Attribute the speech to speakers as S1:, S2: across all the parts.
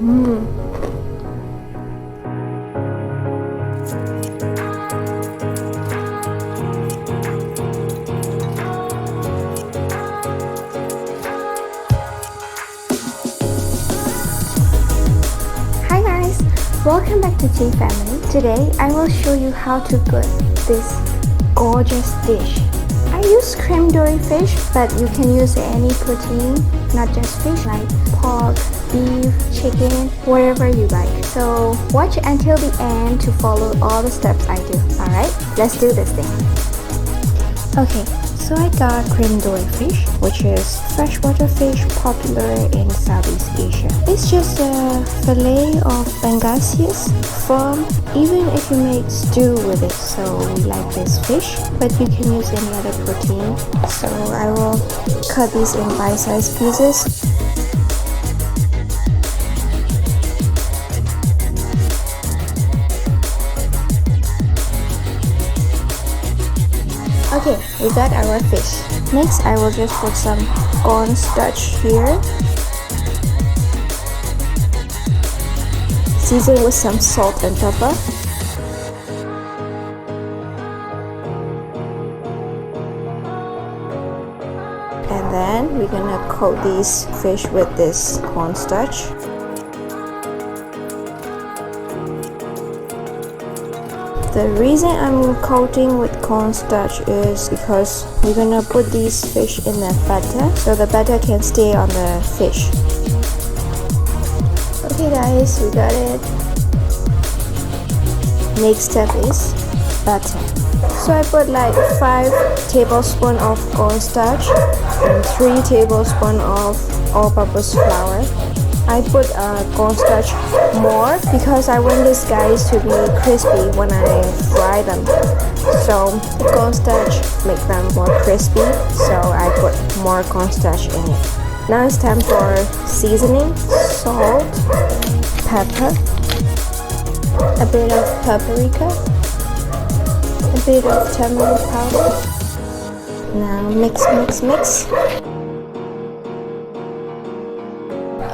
S1: Hi guys, welcome back to G Family. Today I will show you how to cook this gorgeous dish. I use creme dory fish, but you can use any protein, not just fish, like pork, beef, chicken, whatever you like. So watch until the end to follow all the steps I do. Alright, let's do this thing. Okay, so I got creme dory fish, which is freshwater fish popular in Southeast Asia. It's just a fillet of pangasius, firm, even if you make stew with it. So we like this fish, but you can use any other protein. So I will cut these in bite-sized pieces. Okay, we got our fish. Next, I will just put some cornstarch here. Season with some salt and pepper. And then we're gonna coat these fish with this cornstarch. The reason I'm coating with cornstarch is because we're gonna put these fish in the batter so the batter can stay on the fish. Okay guys, we got it. Next step is batter. So I put like 5 tablespoons of cornstarch and 3 tablespoons of all-purpose flour. I put cornstarch more because I want these guys to be crispy when I fry them. So the cornstarch make them more crispy, so I put more cornstarch in it. Now it's time for seasoning: salt, pepper, a bit of paprika, a bit of turmeric powder. Now mix.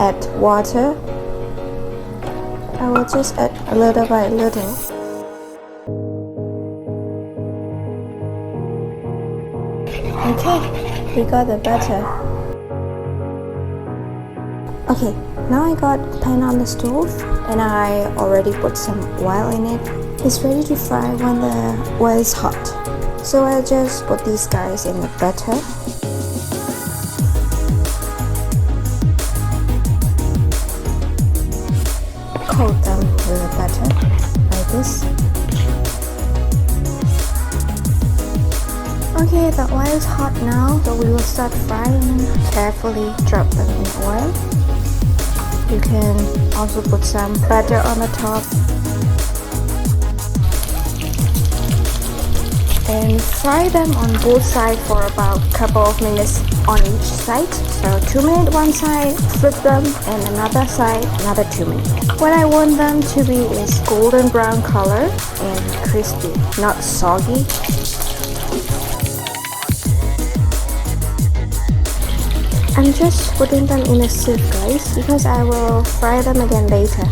S1: Add water. I will just add a little by little. Okay, we got the batter. Okay, now I got a pan on the stove and I already put some oil in it. It's ready to fry when the oil is hot. So I just put these guys in the batter. Coat them with the batter like this. Okay, the oil is hot now, so we will start frying. Carefully drop them in oil. You can also put some butter on the top and fry them on both sides for about a couple of minutes on each side. So 2 minutes one side, flip them, and another side, another 2 minutes. What I want them to be is golden brown color and crispy, not soggy. I'm just putting them in a sieve, guys, because I will fry them again later.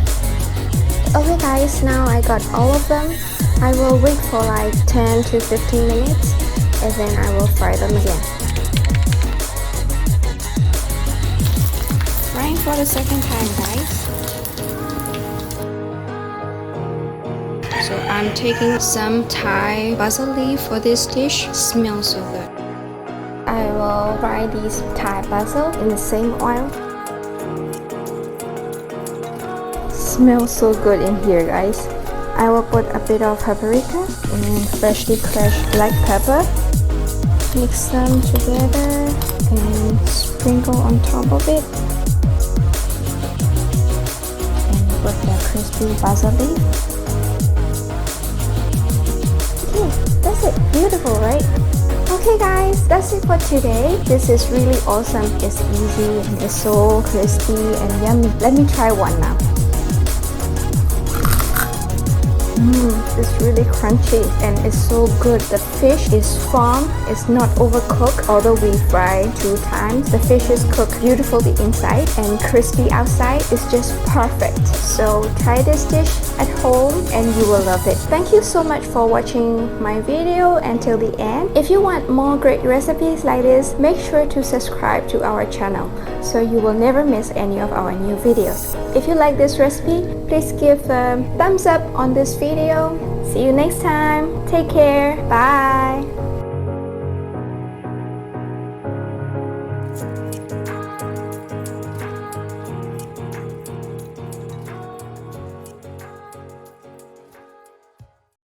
S1: Okay guys, now I got all of them. I will wait for like 10 to 15 minutes and then I will fry them again. Frying for the second time, guys. So I'm taking some Thai basil leaf for this dish. Smells so good. I will fry these Thai basil in the same oil. Smells so good in here, guys. I will put a bit of paprika and freshly crushed black pepper. Mix them together and sprinkle on top of it. And put the crispy basil leaf. Okay, that's it. Beautiful, right? Okay guys, that's it for today. This is really awesome. It's easy and it's so crispy and yummy. Let me try one now. is really crunchy and it's so good. The fish is firm, it's not overcooked. Although we fry 2 times, the fish is cooked beautifully inside and crispy outside. Is just perfect. So try this dish at home and you will love it. Thank you so much for watching my video until the end. If you want more great recipes like this, make sure to subscribe to our channel so you will never miss any of our new videos. If you like this recipe, please give a thumbs up on this video. See you next time. Take care. Bye.